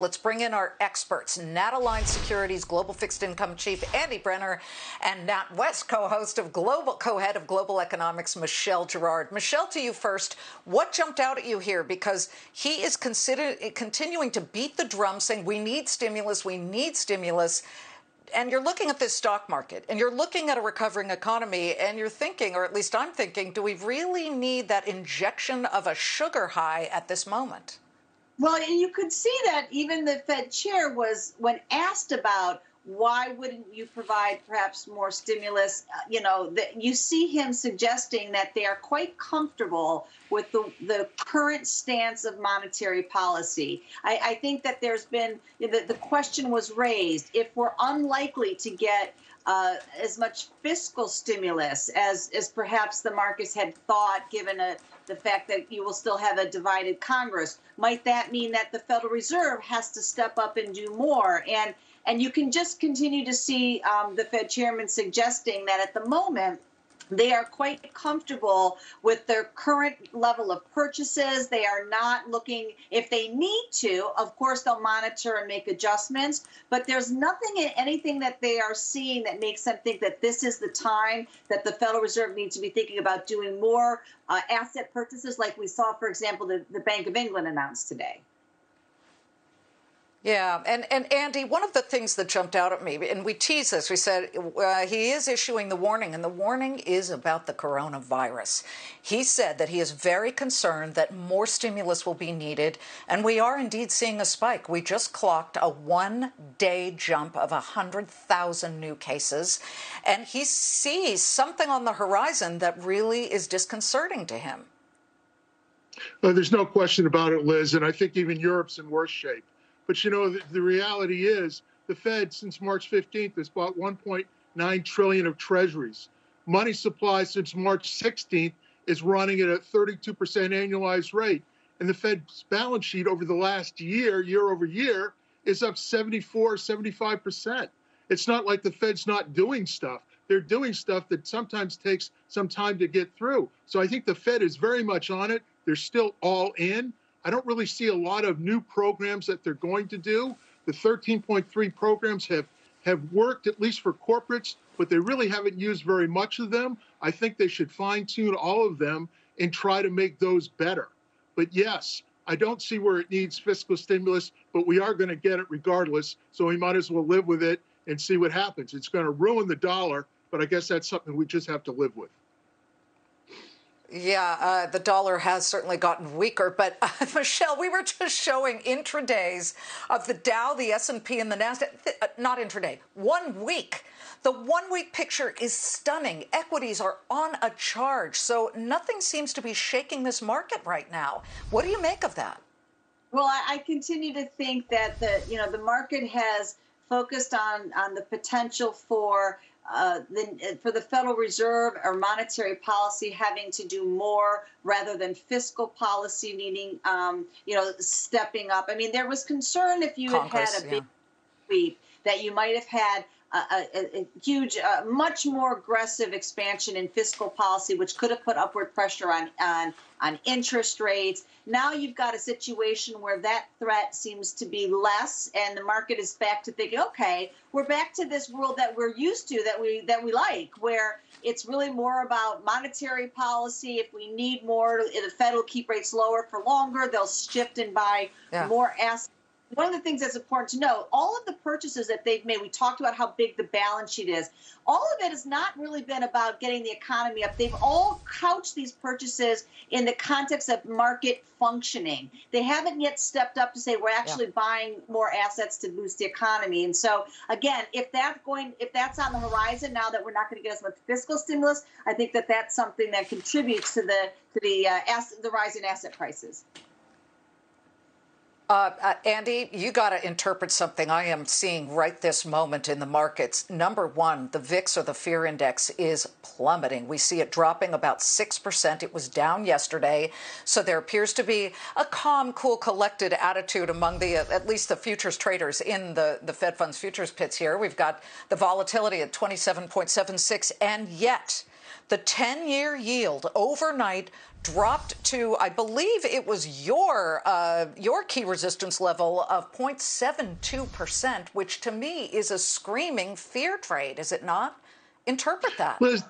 Let's bring in our experts, NatAlliance Securities Global Fixed Income Chief Andy Brenner and NatWest co-head of Global Economics, Michelle Girard. Michelle, to you first. What jumped out at you here? Because he is continuing to beat the drum, saying we need stimulus, And you're looking at this stock market, and you're looking at a recovering economy, and you're thinking, or at least I'm thinking, do we really need that injection of a sugar high at this moment? Well, and you could see that even the Fed chair was, when asked about why wouldn't you provide perhaps more stimulus, you see him suggesting that they are quite comfortable with the current stance of monetary policy. I think that there's been, the question was raised, if we're unlikely to get as much fiscal stimulus as perhaps the markets had thought, given the fact that you will still have a divided Congress. Might that mean that the Federal Reserve has to step up and do more? And you can just continue to see the Fed chairman suggesting that at the moment, they are quite comfortable with their current level of purchases. They are not looking, if they need to, of course, they'll monitor and make adjustments. But there's anything that they are seeing that makes them think that this is the time that the Federal Reserve needs to be thinking about doing more asset purchases, like we saw, for example, the Bank of England announced today. Yeah, and Andy, one of the things that jumped out at me, and we teased this, we said he is issuing the warning, and the warning is about the coronavirus. He said that he is very concerned that more stimulus will be needed, and we are indeed seeing a spike. We just clocked a one-day jump of 100,000 new cases, and he sees something on the horizon that really is disconcerting to him. There's no question about it, Liz, and I think even Europe's in worse shape. But, the reality is the Fed, since March 15th, has bought $1.9 trillion of treasuries. Money supply since March 16th is running at a 32% annualized rate. And the Fed's balance sheet over the last year over year, is up 75%. It's not like the Fed's not doing stuff. They're doing stuff that sometimes takes some time to get through. So I think the Fed is very much on it. They're still all in. I don't really see a lot of new programs that they're going to do. The 13.3 programs have worked, at least for corporates, but they really haven't used very much of them. I think they should fine-tune all of them and try to make those better. But yes, I don't see where it needs fiscal stimulus, but we are going to get it regardless, so we might as well live with it and see what happens. It's going to ruin the dollar, but I guess that's something we just have to live with. Yeah, the dollar has certainly gotten weaker. But, Michelle, we were just showing intradays of the Dow, the S&P, and the NASDAQ. Not intraday, 1 week. The 1 week picture is stunning. Equities are on a charge. So nothing seems to be shaking this market right now. What do you make of that? Well, I continue to think that the market has focused on the potential for the Federal Reserve or monetary policy having to do more rather than fiscal policy needing, stepping up. I mean, there was concern if you had a big sweep that you might have had a huge, much more aggressive expansion in fiscal policy, which could have put upward pressure on interest rates. Now you've got a situation where that threat seems to be less, and the market is back to thinking, okay, we're back to this world that we're used to, that we like, where it's really more about monetary policy. If we need more, the Fed will keep rates lower for longer. They'll shift and buy more assets. One of the things that's important to note, all of the purchases that they've made, we talked about how big the balance sheet is. All of it has not really been about getting the economy up. They've all couched these purchases in the context of market functioning. They haven't yet stepped up to say we're actually buying more assets to boost the economy. And so, again, if that's on the horizon now that we're not going to get as much fiscal stimulus, I think that that's something that contributes to the rise in asset prices. Andy, you got to interpret something I am seeing right this moment in the markets. Number one, the VIX, or the fear index, is plummeting. We see it dropping about 6%. It was down yesterday. So there appears to be a calm, cool, collected attitude among at least the futures traders in the Fed funds futures pits here. We've got the volatility at 27.76, and yet The 10-year yield overnight dropped to, I believe it was your key resistance level of 0.72%, which to me is a screaming fear trade, is it not? Interpret that. Liz,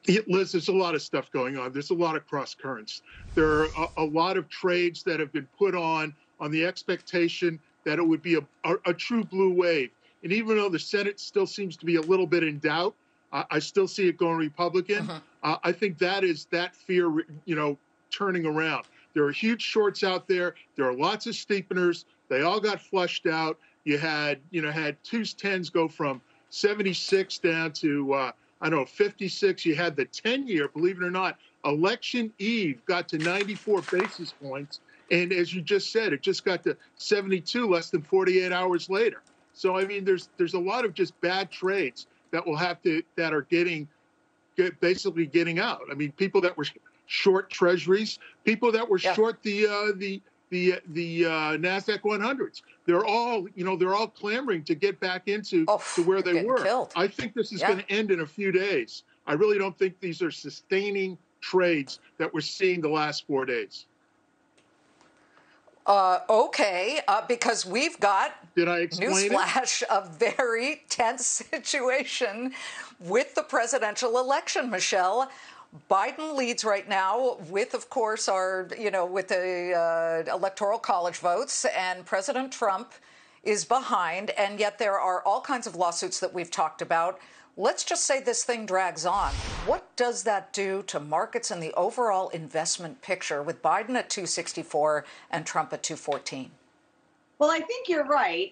there's a lot of stuff going on. There's a lot of cross currents. There are a lot of trades that have been put on the expectation that it would be a true blue wave. And even though the Senate still seems to be a little bit in doubt, I still see it going Republican. I think that is that fear, turning around. There are huge shorts out there. There are lots of steepeners. They all got flushed out. You had 2s10s go from 76 down to 56. You had the 10-year, believe it or not, election eve got to 94 basis points. And as you just said, it just got to 72 less than 48 hours later. So, I mean, there's a lot of just bad trades that are basically getting out. I mean, people that were short treasuries, people that were short the NASDAQ 100s. They're all clamoring to get back into to where they were. Killed. I think this is going to end in a few days. I really don't think these are sustaining trades that we're seeing the last 4 days. Okay, because we've got, did I explain Newsflash, a very tense situation with the presidential election, Michelle. Biden leads right now with, of course, with the electoral college votes, and President Trump is behind, and yet there are all kinds of lawsuits that we've talked about. Let's just say this thing drags on. What does that do to markets and the overall investment picture with Biden at 264 and Trump at 214? Well, I think you're right.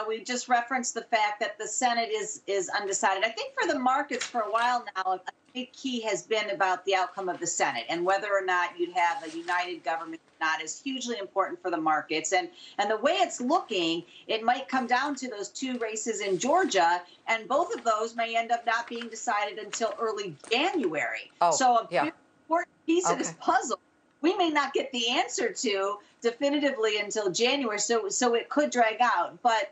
We just referenced the fact that the Senate is undecided. I think for the markets for a while now, a big key has been about the outcome of the Senate and whether or not you'd have a united government or not is hugely important for the markets. And the way it's looking, it might come down to those two races in Georgia, and both of those may end up not being decided until early January. So a very important piece of this puzzle we may not get the answer to definitively until January, so it could drag out. But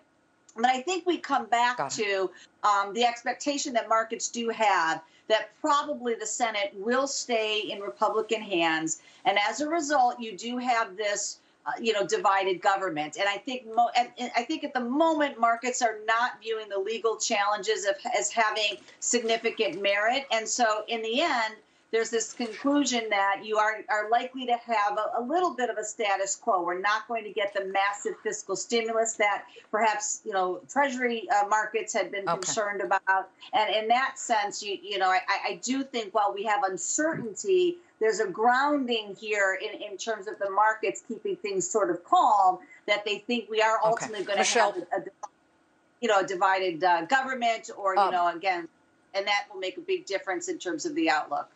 I think we come back to the expectation that markets do have that probably the Senate will stay in Republican hands, and as a result, you do have this divided government. And I think at the moment markets are not viewing the legal challenges as having significant merit, and so in the end, there's this conclusion that you are likely to have a little bit of a status quo. We're not going to get the massive fiscal stimulus that perhaps, Treasury markets had been concerned about. And in that sense, I do think while we have uncertainty, there's a grounding here in terms of the markets keeping things sort of calm, that they think we are ultimately going to have a divided government or, again, and that will make a big difference in terms of the outlook.